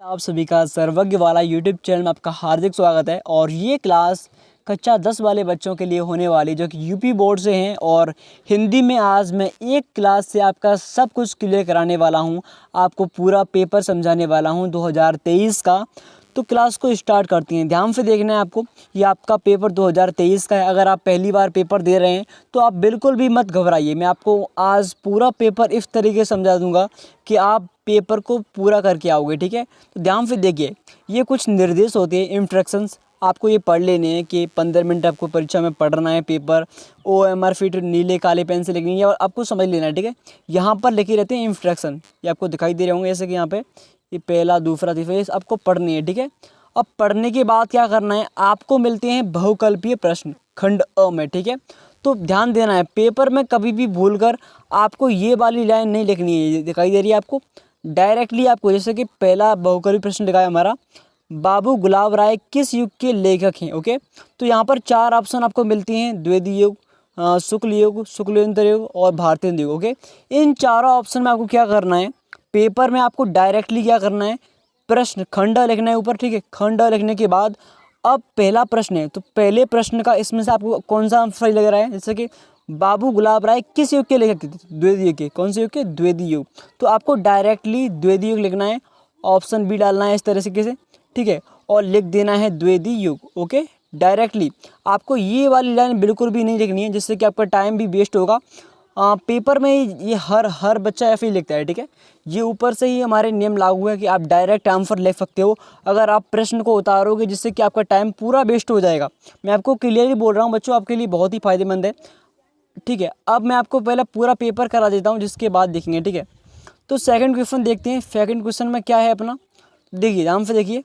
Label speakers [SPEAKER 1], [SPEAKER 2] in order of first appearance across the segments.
[SPEAKER 1] आप सभी का सर्वज्ञ वाला यूट्यूब चैनल में आपका हार्दिक स्वागत है। और ये क्लास कक्षा 10 वाले बच्चों के लिए होने वाली जो कि यूपी बोर्ड से हैं। और हिंदी में आज मैं एक क्लास से आपका सब कुछ क्लियर कराने वाला हूं, आपको पूरा पेपर समझाने वाला हूं 2023 का। तो क्लास को स्टार्ट करती हैं। ध्यान से देखना है आपको, ये आपका पेपर 2023 का है। अगर आप पहली बार पेपर दे रहे हैं तो आप बिल्कुल भी मत घबराइए। मैं आपको आज पूरा पेपर इस तरीके से समझा दूंगा कि आप पेपर को पूरा करके आओगे। ठीक है, तो ध्यान से देखिए, ये कुछ निर्देश होते हैं, इंस्ट्रक्शंस आपको ये पढ़ लेने हैं कि 15 मिनट आपको परीक्षा में पढ़ना है। पेपर OMR फिट नीले काले पेन से लिखनी है और आपको समझ लेना है। ठीक है, यहाँ पर लिखे रहते हैं इंस्ट्रक्शन, ये आपको दिखाई दे रहे होंगे जैसे कि यहाँ पे ये पहला दूसरा तीसरा, ये आपको पढ़नी है। ठीक है, अब पढ़ने के बाद क्या करना है, आपको मिलते हैं बहुकल्पीय प्रश्न खंड अ में। ठीक है, तो ध्यान देना है, पेपर में कभी भी भूलकर आपको ये वाली लाइन नहीं लिखनी है। ये दिखाई दे रही है आपको, डायरेक्टली आपको, जैसे कि पहला बहुकल्पीय प्रश्न लिखा है हमारा, बाबू गुलाब राय किस युग के लेखक हैं। ओके, तो यहाँ पर 4 ऑप्शन आपको मिलती हैं, द्वितीय युग, शुक्ल युग, शुक्लेंद्र युग और भारतेंद्र युग। ओके, इन चारों ऑप्शन में आपको क्या करना है, पेपर में आपको डायरेक्टली क्या करना है, प्रश्न खंड लिखना है ऊपर। ठीक है, खंड लिखने के बाद अब पहला प्रश्न है, तो पहले प्रश्न का इसमें से आपको कौन सा सही लग रहा है, जैसे कि बाबू गुलाब राय किस युग के लेखक थे, द्वितीय युग के। कौन से युग के, द्वितीय युग। तो आपको डायरेक्टली द्वितीय युग लिखना है, ऑप्शन बी डालना है इस तरीके से। ठीक है, और लिख देना है द्वितीय युग। ओके, डायरेक्टली आपको ये वाली लाइन बिल्कुल भी नहीं लिखनी है, जिससे कि आपका टाइम भी वेस्ट होगा। पेपर में ये हर बच्चा ऐसे ही लिखता है। ठीक है, ये ऊपर से ही हमारे नियम लागू है कि आप डायरेक्ट आंसर लिख सकते हो अगर आप प्रश्न को उतारोगे, जिससे कि आपका टाइम पूरा वेस्ट हो जाएगा। मैं आपको क्लियरली बोल रहा हूँ बच्चों, आपके लिए बहुत ही फायदेमंद है। ठीक है, अब मैं आपको पहले पूरा पेपर करा देता हूँ, जिसके बाद देखेंगे। ठीक है, तो सेकंड क्वेश्चन देखते हैं। सेकंड क्वेश्चन में क्या है अपना, देखिए ध्यान से देखिए,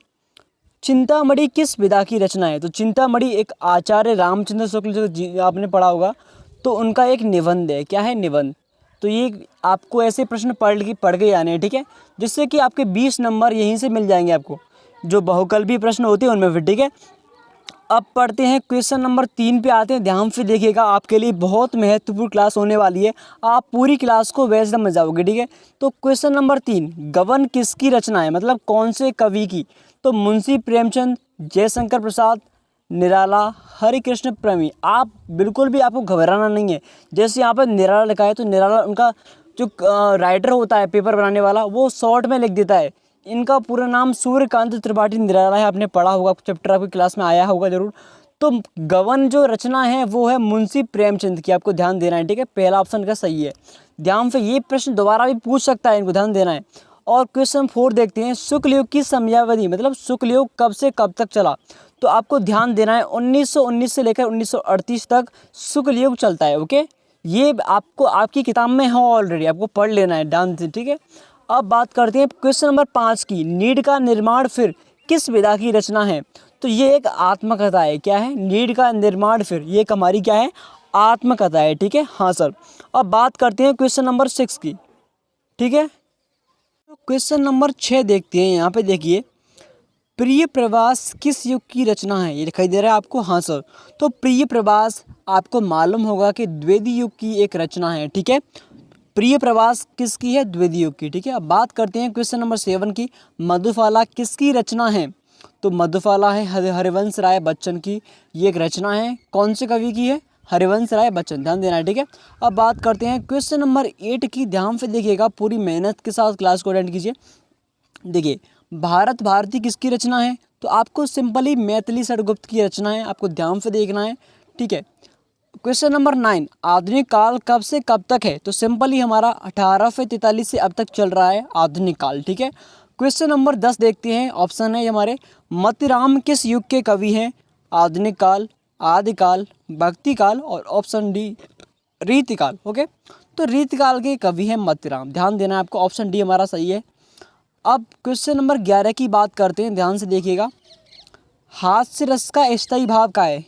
[SPEAKER 1] चिंतामणि किस विधा की रचना है। तो चिंतामणि एक आचार्य रामचंद्र शुक्ल जो आपने पढ़ा होगा, तो उनका एक निबंध है। क्या है, निबंध। तो ये आपको ऐसे प्रश्न पढ़ के आने हैं। ठीक है, जिससे कि आपके 20 नंबर यहीं से मिल जाएंगे आपको, जो बहुकल्पीय प्रश्न होते हैं उनमें फिर। ठीक है, अब पढ़ते हैं क्वेश्चन नंबर 3 पे आते हैं। ध्यान से देखिएगा, आपके लिए बहुत महत्वपूर्ण क्लास होने वाली है, आप पूरी क्लास को वैसे समझ जाओगे। ठीक है, तो क्वेश्चन नंबर 3, गबन किसकी रचना है, मतलब कौन से कवि की। तो मुंशी प्रेमचंद, जयशंकर प्रसाद, निराला, हरिकृष्ण प्रेमी। आप बिल्कुल भी आपको घबराना नहीं है। जैसे यहाँ पर निराला लिखा है, तो निराला उनका जो राइटर होता है, पेपर बनाने वाला, वो शॉर्ट में लिख देता है। इनका पूरा नाम सूर्यकांत त्रिपाठी निराला है, आपने पढ़ा होगा, चैप्टर आपकी क्लास में आया होगा जरूर। तो गबन जो रचना है वो है मुंशी प्रेमचंद की, आपको ध्यान देना है। ठीक है, पहला ऑप्शन का सही है। ध्यान से, ये प्रश्न दोबारा भी पूछ सकता है, इनको ध्यान देना है। और क्वेश्चन 4 देखते हैं, शुक्ल युग की समयावधि, मतलब शुक्ल युग कब से कब तक चला। तो आपको ध्यान देना है, 1919 से लेकर 1938 तक शुक्ल युग चलता है। ओके, ये आपको आपकी किताब में है ऑलरेडी, आपको पढ़ लेना है ध्यान से। ठीक है, अब बात करते हैं क्वेश्चन नंबर 5 की, नीड का निर्माण फिर किस विधा की रचना है। तो ये एक आत्मकथा है। क्या है, नीड का निर्माण फिर, ये एक हमारी क्या है, आत्मकथा है। ठीक है, हाँ सर। अब बात करते हैं क्वेश्चन नंबर 6 की। ठीक है, तो क्वेश्चन नंबर 6 देखते हैं। यहाँ पे देखिए, प्रिय प्रवास किस युग की रचना है, ये दिखाई दे रहा है आपको। हाँ सर, तो प्रिय प्रवास आपको मालूम होगा कि द्वितीय युग की एक रचना है। ठीक है, प्रिय प्रवास किसकी है, द्वितीय युग की। ठीक है, अब बात करते हैं क्वेश्चन नंबर 7 की, मधुफाला किसकी रचना है। तो मधुफाला है हरिवंश राय बच्चन की, ये एक रचना है। कौन से कवि की है, हरिवंश राय बच्चन, ध्यान देना है। ठीक है, अब बात करते हैं क्वेश्चन नंबर 8 की। ध्यान से देखिएगा, पूरी मेहनत के साथ क्लास को अटेंड कीजिए। देखिए, भारत भारती किसकी रचना है, तो आपको सिंपली मैथिली षटगुप्त की रचना है, आपको ध्यान से देखना है। ठीक है, क्वेश्चन नंबर 9, आधुनिक काल कब से कब तक है। तो सिंपली हमारा 1843 से अब तक चल रहा है आधुनिक काल। ठीक है, क्वेश्चन नंबर 10 देखते हैं। ऑप्शन है हमारे, मतिराम किस युग के कवि हैं। आधुनिक काल, आदिकाल, भक्ति काल और ऑप्शन डी रीतिकाल। ओके, तो रीतिकाल के कवि हैं मतिराम, ध्यान देना है आपको, ऑप्शन डी हमारा सही है। अब क्वेश्चन नंबर 11 की बात करते हैं, ध्यान से देखिएगा, हास्य रस का स्थायी भाव का है,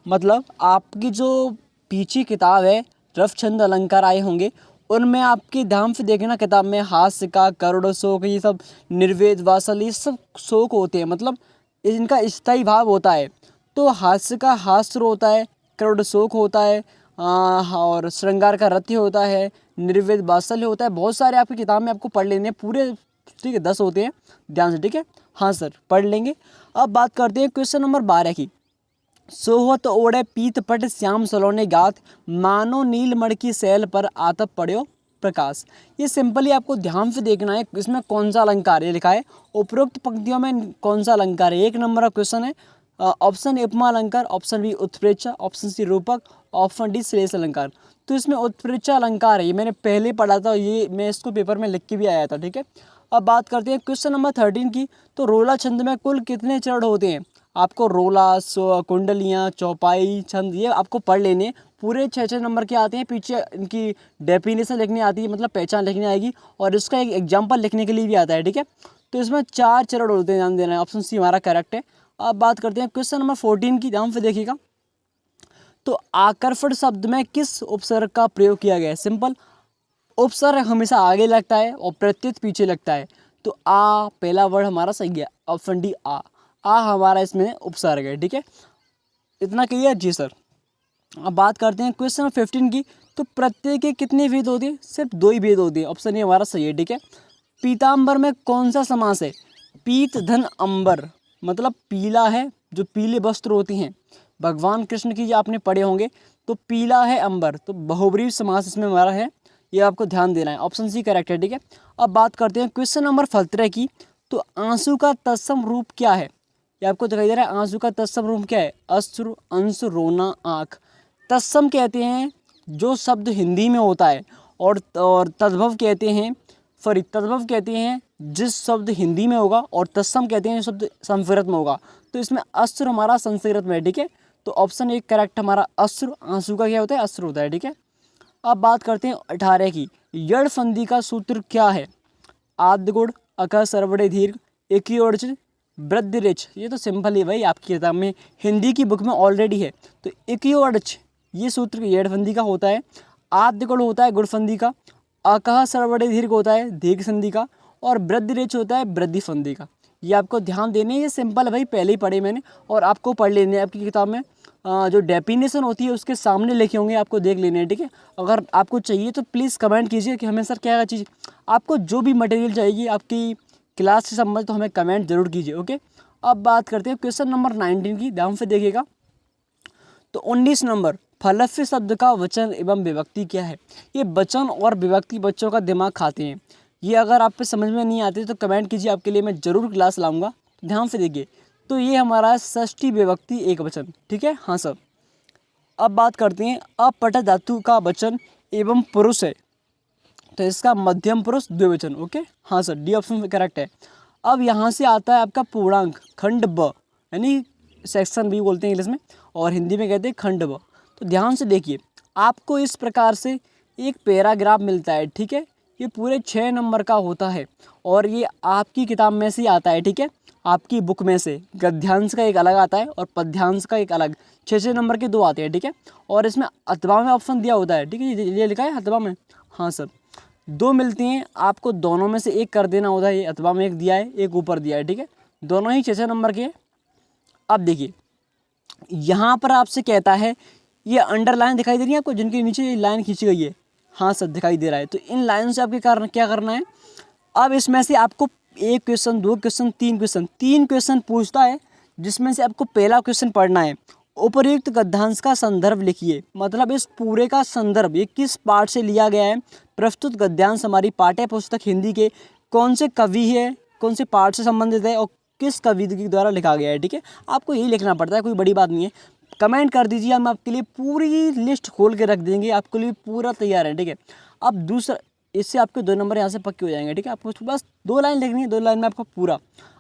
[SPEAKER 1] मतलब आपकी जो पीछे किताब है रफचंद अलंकार आए होंगे, उनमें आपकी ध्यान से देखना, किताब में हास्य का, करुण शोक, ये सब निर्वेद वासल, ये सब शोक होते हैं, मतलब इनका स्थायी भाव होता है। तो हास्य का हास्य होता है, करुण शोक होता है, और श्रृंगार का रत्य होता है, निर्वेद वात्सल्य होता है। बहुत सारे आपकी किताब में आपको पढ़ लेने, पूरे ठीक है, 10 होते हैं, ध्यान से, ठीक है। हाँ सर, पढ़ लेंगे। अब बात करते हैं क्वेश्चन नंबर 12 की। सोहत ओढ़े पीत पट श्याम सलोने गात, मानो नीलमण की सैल पर आतप पड़ो प्रकाश। ये सिंपली आपको ध्यान से देखना है, इसमें कौन सा अलंकार ये लिखा है, उपरोक्त पंक्तियों में कौन सा अलंकार है। 1 नंबर का क्वेश्चन है। ऑप्शन ए उपमा अलंकार, ऑप्शन बी उत्प्रेक्षा, ऑप्शन सी रूपक, ऑप्शन डी श्लेष अलंकार। तो इसमें उत्प्रेक्षा अलंकार है, ये मैंने पहले पढ़ा था, ये मैं इसको पेपर में लिख के भी आया था, ठीक है। अब बात करते हैं क्वेश्चन नंबर 13 की। तो रोला छंद में कुल कितने चरण होते हैं। आपको रोला, कुंडलियाँ, चौपाई, छंद ये आपको पढ़ लेने, पूरे 6-6 नंबर के आते हैं। पीछे इनकी डेफिनेशन लिखनी आती है, मतलब पहचान लिखनी आएगी, और इसका एक एग्जाम्पल लिखने के लिए भी आता है, ठीक है। तो इसमें 4 चरण होते हैं, ध्यान देना है, ऑप्शन सी हमारा करेक्ट है। अब बात करते हैं क्वेश्चन नंबर 14 की, ध्यान से देखिएगा। तो आकर्षण शब्द में किस उपसर्ग का प्रयोग किया गया है। सिंपल, उपसर्ग हमेशा आगे लगता है और प्रत्यय पीछे लगता है। तो आ पहला वर्ड हमारा सही है, ऑप्शन डी आ हमारा इसमें उपसर्ग है, ठीक है। इतना क्लियर जी सर। अब बात करते हैं क्वेश्चन नंबर 15 की। तो प्रत्यय के कितने भेद होते हैं। सिर्फ 2 ही भेद होते हैं, ऑप्शन ए हमारा सही है, ठीक है। पीताम्बर में कौन सा समास है। पीत धन अंबर, मतलब पीला है, जो पीले वस्त्र होती हैं भगवान कृष्ण की, जो आपने पढ़े होंगे। तो पीला है अंबर, तो बहुब्रीहि समास इसमें हमारा है, ये आपको ध्यान देना है, ऑप्शन सी करेक्ट है, ठीक है। अब बात करते हैं क्वेश्चन नंबर 17 की। तो आंसू का तत्सम रूप क्या है। ये आपको दिखाई दे रहा है, आंसू का तत्सम रूप क्या है। अश्रु, अंश, रोना, आँख। तत्सम कहते हैं जो शब्द हिंदी में होता है, और तद्भव कहते हैं, तद्भव कहते हैं जिस शब्द हिंदी में होगा, और तत्सम कहते हैं जो शब्द संस्कृत में होगा। तो इसमें अश्रु हमारा संस्कृत में है, ठीक है। तो ऑप्शन एक करेक्ट हमारा अश्रु, आंसू का क्या होता है, अश्रु होता है, ठीक है। अब बात करते हैं 18 की। यड़ संधि का सूत्र क्या है। आद्य गुण, अकह सर्वड़े दीर्घ, एक ही ओर वृद्ध रिच। ये तो सिंपल ही भाई, आपकी किताब में हिंदी की बुक में ऑलरेडी है। तो एक ही ओर ये सूत्र यड़ संधि का होता है। आद्य गुण होता है गुण संधि का, अकह सर्वड़े दीर्घ होता है दीर्घ संधि का, और वृद्ध रिच होता है वृद्धि संधि का। ये आपको ध्यान देने, ये सिंपल है भाई, पहले ही पढ़े मैंने, और आपको पढ़ लेने आपकी किताब में जो डेफिनेशन होती है उसके सामने लिखे होंगे, आपको देख लेने हैं, ठीक है। अगर आपको चाहिए तो प्लीज़ कमेंट कीजिए कि हमें सर क्या चीज़, आपको जो भी मटेरियल चाहिए आपकी क्लास से संबंधित, तो हमें कमेंट जरूर कीजिए, ओके। अब बात करते हैं क्वेश्चन नंबर 19 की, ध्यान से देखिएगा। तो 19 नंबर, फलस्व शब्द का वचन एवं विभक्ति क्या है। ये वचन और विभक्ति बच्चों का दिमाग खाते हैं, ये अगर आप पे समझ में नहीं आते तो कमेंट कीजिए, आपके लिए मैं ज़रूर क्लास लाऊंगा। ध्यान से देखिए, तो ये हमारा षष्ठी विभक्ति एक वचन, ठीक है। हाँ सर। अब बात करते हैं अपठ धातु का वचन एवं पुरुष है, तो इसका मध्यम पुरुष द्विवचन, ओके। हाँ सर, डी ऑप्शन करेक्ट है। अब यहाँ से आता है आपका पूर्णांक खंड ब, यानी सेक्शन बी बोलते हैं इंग्लिश में, और हिंदी में कहते हैं खंड ब। तो ध्यान से देखिए, आपको इस प्रकार से एक पैराग्राफ मिलता है, ठीक है। ये पूरे 6 नंबर का होता है, और ये आपकी किताब में से आता है, ठीक है। आपकी बुक में से गद्यांश का एक अलग आता है और पद्यांश का एक अलग, 6-6 नंबर के 2 आते हैं, ठीक है। और इसमें अथवा में ऑप्शन दिया होता है, ठीक है, ये लिखा है अथवा में। हाँ सर, 2 मिलती हैं, आपको दोनों में से एक कर देना होता है। ये अथवा में एक दिया है, एक ऊपर दिया है, ठीक है, दोनों ही 6-6 नंबर के। अब देखिए, यहाँ पर आपसे कहता है, ये अंडरलाइन दिखाई दे रही है आपको, जिनके नीचे लाइन खींची गई है। हाँ सर, दिखाई दे रहा है। तो इन लाइन से आपके कारण क्या करना है। अब इसमें से आपको 1 क्वेश्चन, 2 क्वेश्चन, 3 क्वेश्चन पूछता है, जिसमें से आपको पहला क्वेश्चन पढ़ना है। उपर्युक्त गद्यांश का संदर्भ लिखिए, मतलब इस पूरे का संदर्भ, ये किस पाठ से लिया गया है। प्रस्तुत गद्यांश हमारी पाठ्य पुस्तक हिंदी के कौन से कवि है, कौन से पाठ से संबंधित है, और किस कवि के द्वारा लिखा गया है, ठीक है। आपको यही लिखना पड़ता है, कोई बड़ी बात नहीं है। कमेंट कर दीजिए, हम आपके लिए पूरी लिस्ट खोल के रख देंगे, आपके लिए पूरा तैयार है, ठीक है। अब दूसरा, इससे आपके 2 नंबर यहाँ से पक्के हो जाएंगे, ठीक है। आपको बस 2 लाइन लिखनी है, 2 लाइन में आपका पूरा।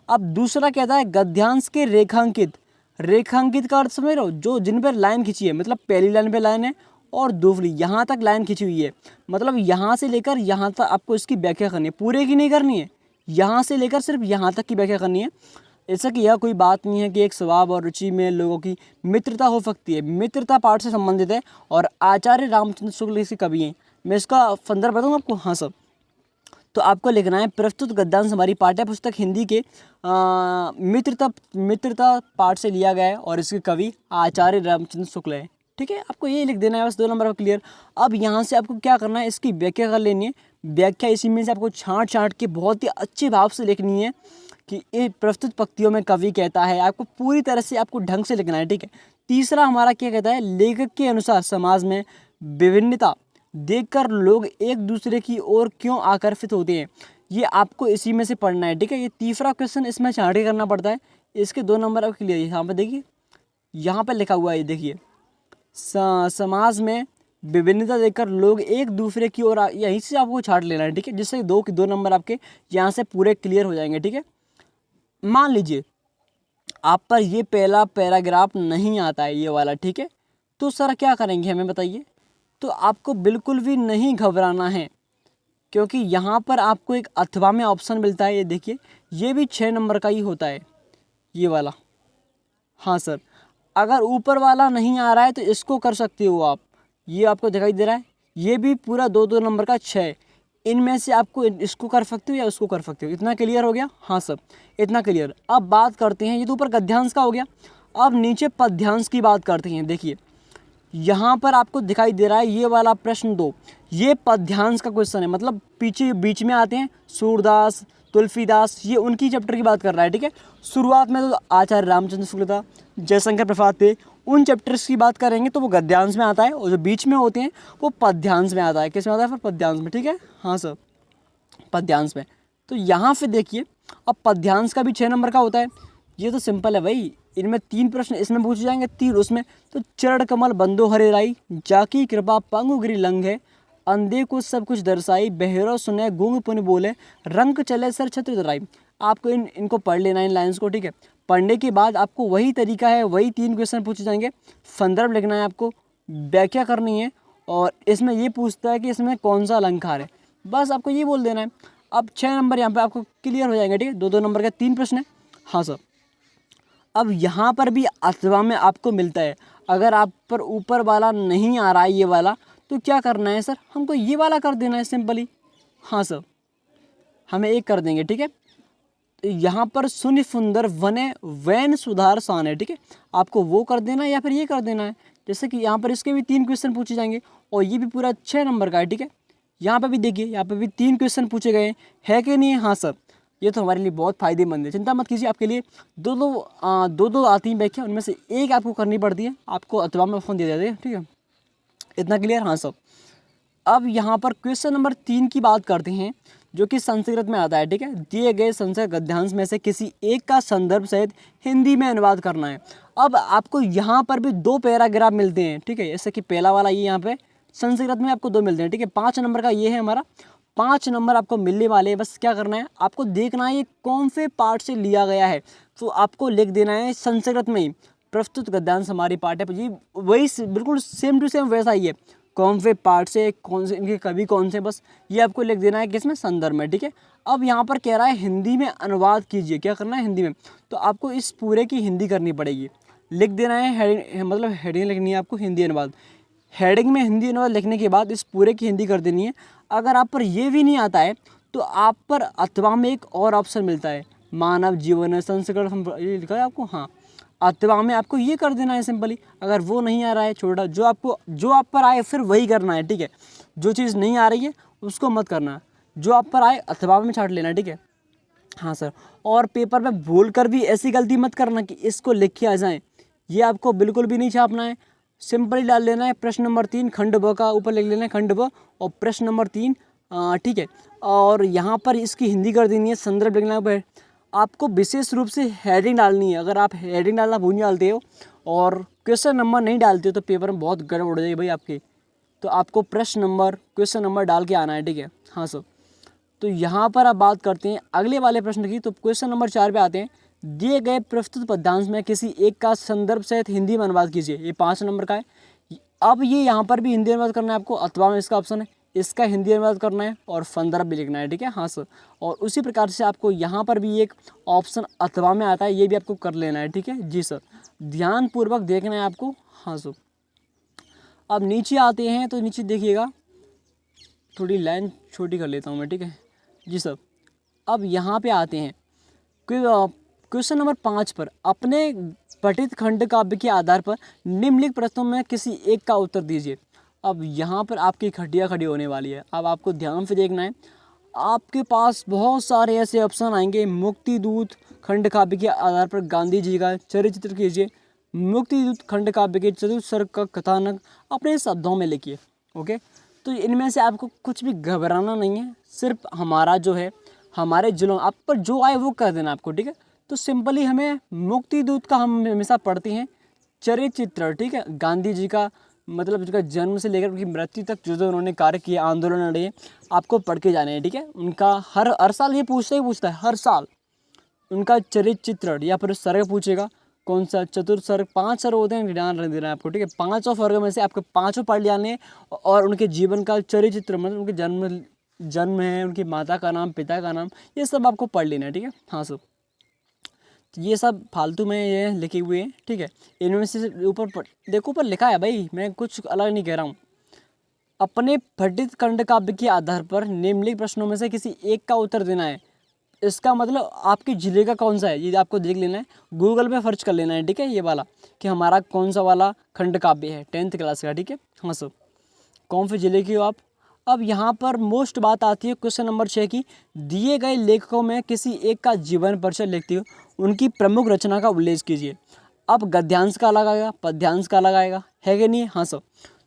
[SPEAKER 1] अब दूसरा कहता है गद्यांश के रेखांकित, रेखांकित का अर्थ समझ रहे हो, जो जिन पर लाइन खींची है, मतलब पहली लाइन पे लाइन है और दूसरी यहाँ तक लाइन खींची हुई है, मतलब यहाँ से लेकर यहाँ तक आपको इसकी व्याख्या करनी है, पूरे की नहीं करनी है, यहाँ से लेकर सिर्फ यहाँ तक की व्याख्या करनी है। ऐसा कि यह कोई बात नहीं है कि एक स्वभाव और रुचि में लोगों की मित्रता हो सकती है, मित्रता पाठ से संबंधित है, और आचार्य रामचंद्र शुक्ल इसके कवि हैं। मैं इसका संदर्भ बताऊँ आपको। हाँ सब, तो आपको लिखना है प्रस्तुत गद्यांश हमारी पाठ्य पुस्तक हिंदी के मित्रता पाठ से लिया गया है, और इसके कवि आचार्य रामचंद्र शुक्ल है, ठीक है। आपको ये लिख देना है बस, 2 नंबर पर क्लियर। अब यहाँ से आपको क्या करना है, इसकी व्याख्या कर लेनी है। व्याख्या इसी में से आपको छांट छांट के बहुत ही अच्छे भाव से लिखनी है कि ये प्रस्तुत पंक्तियों में कवि कहता है, आपको पूरी तरह से आपको ढंग से लिखना है, ठीक है। तीसरा हमारा क्या कहता है, लेखक के अनुसार समाज में विभिन्नता देखकर लोग एक दूसरे की ओर क्यों आकर्षित होते हैं, ये आपको इसी में से पढ़ना है, ठीक है। ये तीसरा क्वेश्चन इसमें छांट के करना पड़ता है, इसके 2 नंबर आपके क्लियर। यहाँ पर देखिए, यहाँ पर लिखा हुआ है, देखिए समाज में विभिन्नता देखकर लोग एक दूसरे की ओर, यहीं से आपको छांट लेना है, ठीक है, जिससे 2 नंबर आपके यहाँ से पूरे क्लियर हो जाएंगे, ठीक है। मान लीजिए आप पर ये पहला पैराग्राफ नहीं आता है, ये वाला, ठीक है, तो सर क्या करेंगे हमें बताइए। तो आपको बिल्कुल भी नहीं घबराना है, क्योंकि यहाँ पर आपको एक अथवा में ऑप्शन मिलता है, ये देखिए, ये भी 6 नंबर का ही होता है, ये वाला। हाँ सर, अगर ऊपर वाला नहीं आ रहा है तो इसको कर सकते हो आप, ये आपको दिखाई दे रहा है, ये भी पूरा 2 नंबर का 6, इनमें से आपको इसको कर सकते हो या उसको कर सकते हो। इतना क्लियर हो गया? हाँ सर, इतना क्लियर। अब बात करते हैं, ये तो ऊपर गद्यांश का हो गया, अब नीचे पद्यांश की बात करते हैं। देखिए यहाँ पर आपको दिखाई दे रहा है ये वाला प्रश्न 2, ये पद्यांश का क्वेश्चन है, मतलब पीछे बीच में आते हैं सूरदास, तुलसीदास, ये उनकी चैप्टर की बात कर रहा है, ठीक है। शुरुआत में तो आचार्य रामचंद्र शुक्ल था, जयशंकर प्रसाद थे, उन चैप्टर्स की बात करेंगे तो वो गद्यांश में आता है, और जो बीच में होते हैं वो पद्यांश में आता है। किस में आता है फिर? पद्यांश में, ठीक है। हाँ सर, पद्यांश में। तो यहाँ पे देखिए, अब पद्यांश का भी 6 नंबर का होता है, ये तो सिंपल है भाई, इनमें 3 प्रश्न इसमें पूछे जाएंगे, 3 उसमें। तो चरण कमल बंदो हरे राई, जाकी कृपा पंगु गिरी लंघ है, अंधे को सब कुछ दर्शाई, बहरो सुने गूंग पुन बोले, रंग चले सर छत्र धराई। आपको इनको पढ़ लेना है, इन लाइन्स को, ठीक है। पढ़ने के बाद आपको वही तरीका है, वही 3 क्वेश्चन पूछे जाएंगे, संदर्भ लिखना है आपको, व्याख्या करनी है, और इसमें ये पूछता है कि इसमें कौन सा अलंकार है, बस आपको ये बोल देना है। अब 6 नंबर यहाँ पे आपको क्लियर हो जाएंगे, ठीक है। 2 नंबर का 3 प्रश्न है। हाँ सर, अब यहाँ पर भी अथवा में आपको मिलता है, अगर आप पर ऊपर वाला नहीं आ रहा है ये वाला, तो क्या करना है सर, हमको ये वाला कर देना है सिंपली। हाँ सर, हमें एक कर देंगे, ठीक है। तो यहाँ पर शून्य सुंदर वने वैन सुधार सान है, ठीक है, आपको वो कर देना है या फिर ये कर देना है। जैसे कि यहाँ पर इसके भी 3 क्वेश्चन पूछे जाएंगे, और ये भी पूरा 6 नंबर का है, ठीक है। यहाँ पर भी देखिए, यहाँ पर भी 3 क्वेश्चन पूछे गए हैं कि नहीं है? हाँ सर, ये तो हमारे लिए बहुत फ़ायदेमंद है, चिंता मत कीजिए, आपके लिए दो आती हैं व्याख्या, उनमें से एक आपको करनी पड़ती है, आपको अथवा में फ़ोन दे देते हैं, ठीक है। इतना क्लियर? हाँ सब। अब यहाँ पर क्वेश्चन नंबर 3 की बात करते हैं, जो कि संस्कृत में आता है, ठीक है। दिए गए संस्कृत गद्यांश में से किसी एक का संदर्भ सहित हिंदी में अनुवाद करना है। अब आपको यहाँ पर भी 2 पैराग्राफ मिलते हैं, ठीक है, जैसे कि पहला वाला ये यहाँ पे संस्कृत में आपको 2 मिलते हैं, ठीक है। 5 नंबर का ये है हमारा, 5 नंबर आपको मिलने वाले हैं। बस क्या करना है, आपको देखना है ये कौन से पार्ट से लिया गया है, तो आपको लिख देना है संस्कृत में ही प्रस्तुत गद्यांश हमारी पार्ट है, ये वही बिल्कुल सेम टू सेम वैसा ही है, कौन से पार्ट से, कौन से इनके कवि कौन से, बस ये आपको लिख देना है किसमें? संदर्भ में, ठीक है। अब यहाँ पर कह रहा है हिंदी में अनुवाद कीजिए, क्या करना है? हिंदी में। तो आपको इस पूरे की हिंदी करनी पड़ेगी, लिख देना है हेडिंग, मतलब हेडिंग लिखनी है आपको, हिंदी अनुवाद। हेडिंग में हिंदी अनुवाद लिखने के बाद इस पूरे की हिंदी कर देनी है। अगर आप पर ये भी नहीं आता है तो आप पर अथवा में एक और ऑप्शन मिलता है, मानव जीवन संस्कृत, ये लिखा है आपको, हाँ, अथवा में आपको ये कर देना है सिंपली। अगर वो नहीं आ रहा है, छोटा जो आप पर आए फिर वही करना है, ठीक है। जो चीज़ नहीं आ रही है उसको मत करना, जो आप पर आए अथवा में छाट लेना, ठीक है। हाँ सर, और पेपर में भूल कर भी ऐसी गलती मत करना कि इसको लिख के आ जाएँ, ये आपको बिल्कुल भी नहीं छापना है, सिंपली डाल लेना है प्रश्न नंबर 3 खंड ब का ऊपर लिख लेना है खंड ब, और प्रश्न नंबर 3, ठीक है। और यहाँ पर इसकी हिंदी कर देनी है, संदर्भ लिखना है। आपको विशेष रूप से हेडिंग डालनी है, अगर आप हेडिंग डालना भूल डालते हो और क्वेश्चन नंबर नहीं डालते हो तो पेपर में बहुत गड़बड़ हो जाएगी भाई आपकी। तो आपको प्रश्न नंबर, क्वेश्चन नंबर डाल के आना है, ठीक है। हाँ सर, तो यहाँ पर आप बात करते हैं अगले वाले प्रश्न की। तो क्वेश्चन नंबर 4 पे आते हैं, दिए गए प्रस्तुत पद्यांश में किसी एक का संदर्भ सहित हिंदी में अनुवाद कीजिए। ये 5 नंबर का है। अब ये यहाँ पर भी हिंदी अनुवाद करना है आपको, अथवा में इसका ऑप्शन है, इसका हिंदी अनुवाद करना है और संदर्भ भी लिखना है, ठीक है। हाँ सर, और उसी प्रकार से आपको यहाँ पर भी एक ऑप्शन अथवा में आता है, ये भी आपको कर लेना है, ठीक है। जी सर, ध्यानपूर्वक देखना है आपको। हाँ सर, अब नीचे आते हैं, तो नीचे देखिएगा, थोड़ी लाइन छोटी कर लेता हूँ मैं, ठीक है। जी सर, अब यहाँ पे आते हैं क्वेश्चन नंबर 5 पर, अपने पठित खंड काव्य के आधार पर निम्नलिखित प्रश्नों में किसी एक का उत्तर दीजिए। अब यहाँ पर आपकी हड्डियाँ खड़ी होने वाली है। अब आपको ध्यान से देखना है, आपके पास बहुत सारे ऐसे ऑप्शन आएंगे। मुक्ति दूत खंड काव्य के आधार पर गांधी जी का चरित्र कीजिए। मुक्ति दूत खंड काव्य के चतुर्थ सर्ग का कथानक अपने शब्दों में लिखिए। ओके, तो इनमें से आपको कुछ भी घबराना नहीं है, सिर्फ हमारा जो है हमारे जिलों आप पर जो आए वो कर देना आपको, ठीक है। तो सिंपली हमें मुक्ति दूत का हम हमेशा पढ़ते हैं चरित्र, ठीक है। गांधी जी का मतलब उनका जन्म से लेकर उनकी मृत्यु तक जो जो उन्होंने कार्य किए, आंदोलन लड़े, आपको पढ़ के जाने हैं, ठीक है। उनका हर साल ये पूछता है हर साल उनका चरित्र या फिर सर्ग पूछेगा। कौन सा चतुर्थ सर्ग, 5 सर्ग होते हैं, ध्यान रख देना है आपको, ठीक है। 5 सर्ग में से आपको 5 पढ़ जाने हैं और उनके जीवन का चरित्र मतलब उनके जन्म है, उनकी माता का नाम, पिता का नाम, ये सब आपको पढ़ लेना है, ठीक है। हाँ सब ये सब फालतू में ये लिखे हुए हैं, ठीक है। इनमें से ऊपर देखो ऊपर लिखा है भाई, मैं कुछ अलग नहीं कह रहा हूँ। अपने पठित खंड काव्य के आधार पर निम्नलिखित प्रश्नों में से किसी एक का उत्तर देना है। इसका मतलब आपके जिले का कौन सा है ये आपको देख लेना है, गूगल पे सर्च कर लेना है, ठीक है। ये वाला कि हमारा कौन सा वाला खंड काव्य है 10th क्लास का, ठीक है। हाँ सर, कौन से जिले की हो आप। अब यहाँ पर मोस्ट बात आती है क्वेश्चन नंबर 6 की, दिए गए लेखकों में किसी एक का जीवन परिचय लिखते हो, उनकी प्रमुख रचना का उल्लेख कीजिए। अब गद्यांश का अलग आएगा, पद्यांश का अलग आएगा, है कि नहीं। हाँ सर,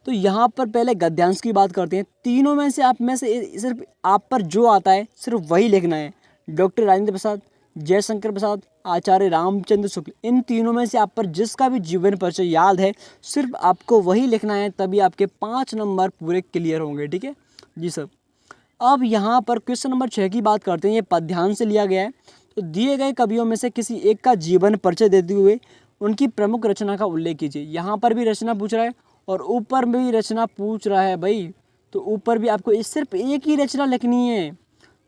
[SPEAKER 1] तो यहाँ पर पहले गद्यांश की बात करते हैं। तीनों में से आप में से सिर्फ आप पर जो आता है सिर्फ वही लिखना है। डॉक्टर राजेंद्र प्रसाद, जयशंकर प्रसाद, आचार्य रामचंद्र शुक्ल, इन तीनों में से आप पर जिसका भी जीवन परिचय याद है सिर्फ आपको वही लिखना है, तभी आपके 5 नंबर पूरे क्लियर होंगे, ठीक है जी सर। अब यहाँ पर क्वेश्चन नंबर 6 की बात करते हैं, ये पद्यांश से लिया गया है। तो दिए गए कवियों में से किसी एक का जीवन परिचय देते हुए उनकी प्रमुख रचना का उल्लेख कीजिए। यहाँ पर भी रचना पूछ रहा है और ऊपर भी रचना पूछ रहा है भाई, तो ऊपर भी आपको सिर्फ एक ही रचना लिखनी है।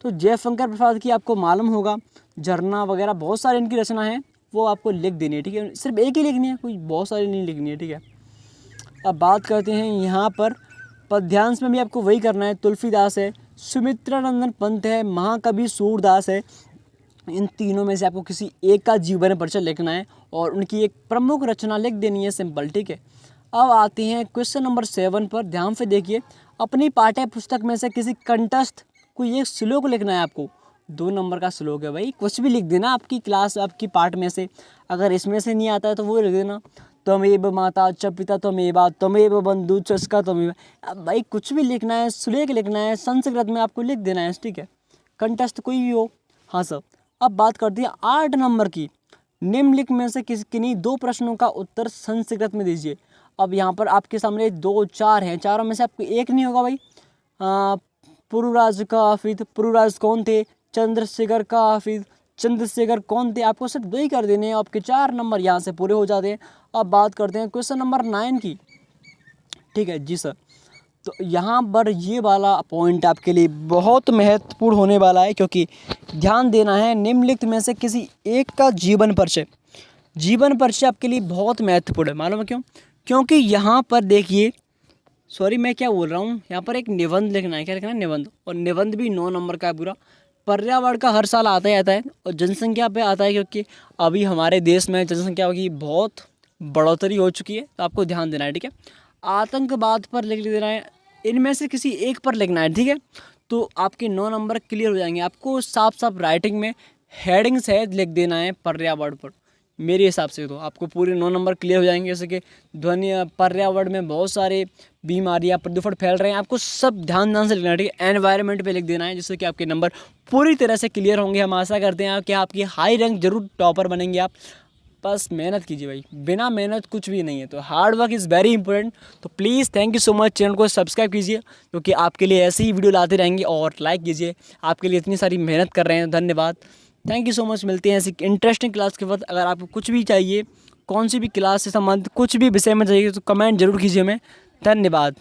[SPEAKER 1] तो जयशंकर प्रसाद की आपको मालूम होगा, झरना वगैरह बहुत सारे इनकी रचना है, वो आपको लिख देनी है, ठीक है। सिर्फ एक ही लिखनी है, कोई बहुत सारी नहीं लिखनी है, ठीक है। अब बात करते हैं यहाँ पर पद्यांश में भी आपको वही करना है। तुलसीदास है, सुमित्रानंदन पंत है, महाकवि सूरदास है, इन तीनों में से आपको किसी एक का जीवन परिचय लिखना है और उनकी एक प्रमुख रचना लिख देनी है, सिंपल, ठीक है। अब आते हैं क्वेश्चन नंबर 7 पर, ध्यान से देखिए। अपनी पाठ्य पुस्तक में से किसी कंठस्थ कोई एक श्लोक लिखना है आपको। 2 नंबर का श्लोक है भाई, कुछ भी लिख देना आपकी क्लास आपकी पाठ में से, अगर इसमें से नहीं आता है तो वो लिख देना। त्वमेव माता च पिता त्वमेव त्वमेव बंधु च सखा त्वमेव। अब भाई कुछ भी लिखना है, श्लोक लिखना है, संस्कृत में आपको लिख देना है, ठीक है। कंठस्थ कोई भी हो। हाँ सर, अब बात करते हैं 8 नंबर की। निम्नलिखित में से किन्हीं 2 प्रश्नों का उत्तर संस्कृत में दीजिए। अब यहाँ पर आपके सामने 2 4 हैं, चारों में से आपको एक नहीं होगा भाई। पुरुराज का हाफिज, पुरुराज कौन थे, चंद्रशेखर का हाफिज, चंद्रशेखर कौन थे, आपको सिर्फ 2 ही कर देने हैं, आपके 4 नंबर यहाँ से पूरे हो जाते हैं। अब बात करते हैं क्वेश्चन नंबर 9 की, ठीक है जी सर। तो यहाँ पर ये वाला पॉइंट आपके लिए बहुत महत्वपूर्ण होने वाला है, क्योंकि ध्यान देना है निम्नलिखित में से किसी एक का जीवन परिचय आपके लिए बहुत महत्वपूर्ण है। मालूम है क्यों? क्योंकि यहाँ पर देखिए, सॉरी मैं क्या बोल रहा हूँ, यहाँ पर एक निबंध लिखना है। क्या लिखना है? निबंध। और निबंध भी 9 नंबर का है पूरा। पर्यावरण का हर साल आता ही आता है और जनसंख्या पे आता है, क्योंकि अभी हमारे देश में जनसंख्या की बहुत बढ़ोतरी हो चुकी है, तो आपको ध्यान देना है, ठीक है। आतंकवाद पर लिख देना है, इनमें से किसी एक पर लिखना है, ठीक है। तो आपके 9 नंबर क्लियर हो जाएंगे। आपको साफ साफ राइटिंग में हेडिंग्स है लिख देना है पर्यावरण पर, मेरे हिसाब से तो आपको पूरे 9 नंबर क्लियर हो जाएंगे। जैसे कि ध्वनि, पर्यावरण में बहुत सारे बीमारियां, प्रदूषण फैल रहे हैं, आपको सब ध्यान से लिखना है, ठीक है। एनवायरनमेंट पे लिख देना है, जिससे कि आपके नंबर पूरी तरह से क्लियर होंगे। हम आशा करते हैं कि आपकी हाई रैंक जरूर टॉपर बनेंगे आप। बस मेहनत कीजिए भाई, बिना मेहनत कुछ भी नहीं है, तो hard work is very important. तो please thank you so much, channel को सब्सक्राइब कीजिए, क्योंकि आपके लिए ऐसी ही वीडियो लाते रहेंगे, और लाइक कीजिए, आपके लिए इतनी सारी मेहनत कर रहे हैं, धन्यवाद। Thank you so much. मिलते हैं ऐसी इंटरेस्टिंग क्लास के वक्त। अगर आपको कुछ भी चाहिए, कौन सी भी क्लास से संबंधित कुछ भी विषय में चाहिए, तो कमेंट जरूर कीजिए हमें। धन्यवाद।